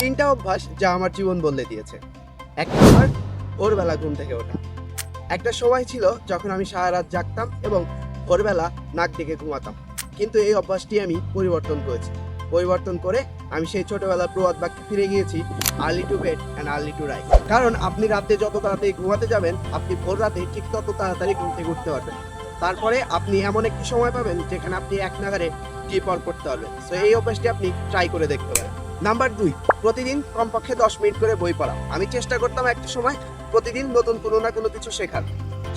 তিনটা অভ্যাস যা আমার জীবন বদলে দিয়েছে। এক নম্বর, ভোরবেলা ঘুম থেকে ওঠা। একটা সময় ছিল যখন আমি সারা রাত জাগতাম এবং ভোরবেলা নাক ডেকে ঘুমাতাম, কিন্তু এই অভ্যাসটি আমি পরিবর্তন করে আমি সেই ছোটবেলার প্রবাদ বাক্যে ফিরে গিয়েছি, early to bed and early to rise. কারণ আপনি রাতে যত তাড়াতাড়ি ঘুমাতে যাবেন, আপনি ভোর রাতে ঠিক তত তাড়াতাড়ি ঘুম থেকে উঠতে পারবেন। তারপরে আপনি এমন একটি সময় পাবেন যেখানে আপনি এক নাগারে ডিপ ওয়ার্ক করতে পারবেন। সো এই অভ্যাসটি আপনি ট্রাই করে দেখতে পারেন। নাম্বার 2, প্রতিদিন কমপক্ষে 10 মিনিট করে বই পড়া। আমি চেষ্টা করতাম একটা সময় প্রতিদিন নতুন কোনো না কোনো কিছু শেখার।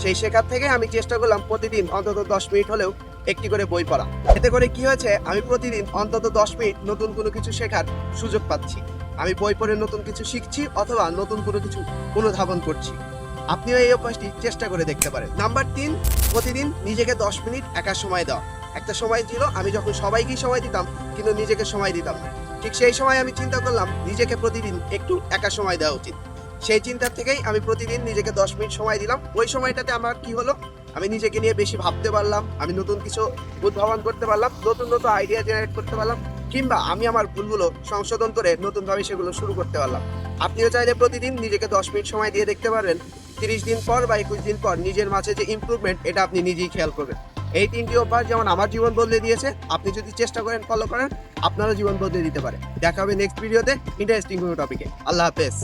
সেই শেখার থেকে আমি চেষ্টা করলাম প্রতিদিন অন্তত 10 মিনিট হলেও একটি করে বই পড়া। এতে করে কি হয়েছে, আমি প্রতিদিন অন্তত 10 মিনিট নতুন কোনো কিছু শেখার সুযোগ পাচ্ছি। আমি বই পড়ে নতুন কিছু শিখছি অথবা নতুন কোনো কিছু অনুধাবন করছি। আপনিও এই অভ্যাসটি চেষ্টা করে দেখতে পারেন। নাম্বার 3, প্রতিদিন নিজেকে 10 মিনিট একা সময় দেওয়া। একটা সময় ছিল আমি যখন সবাইকেই সময় দিতাম কিন্তু নিজেকে সময় দিতাম না। ঠিক সেই সময় আমি চিন্তা করলাম নিজেকে প্রতিদিন একটু একা সময় দেওয়া উচিত। সেই চিন্তা থেকেই আমি প্রতিদিন নিজেকে 10 মিনিট সময় দিলাম। ওই সময়টাতে আমার কি হলো, আমি নিজেকে নিয়ে বেশি ভাবতে পারলাম, আমি নতুন কিছু উদ্ভাবন করতে পারলাম, নতুন নতুন আইডিয়া জেনারেট করতে পারলাম, কিংবা আমি আমার ভুলগুলো সংশোধন করে নতুনভাবে সেগুলো শুরু করতে পারলাম। আপনিও চাইলে প্রতিদিন নিজেকে 10 মিনিট সময় দিয়ে দেখতে পারবেন। 30 দিন পর বা 21 দিন পর নিজের মাঝে যে ইমপ্রুভমেন্ট, এটা আপনি নিজেই খেয়াল করবেন। এই 3টি অভ্যাস যেমন আমার জীবন বদলে দিয়েছে, আপনি যদি চেষ্টা করেন, ফলো করেন, আপনারও জীবন বদলে দিতে পারে। দেখা হবে নেক্সট ভিডিওতে ইন্টারেস্টিং কোনো টপিকে। আল্লাহ হাফেজ।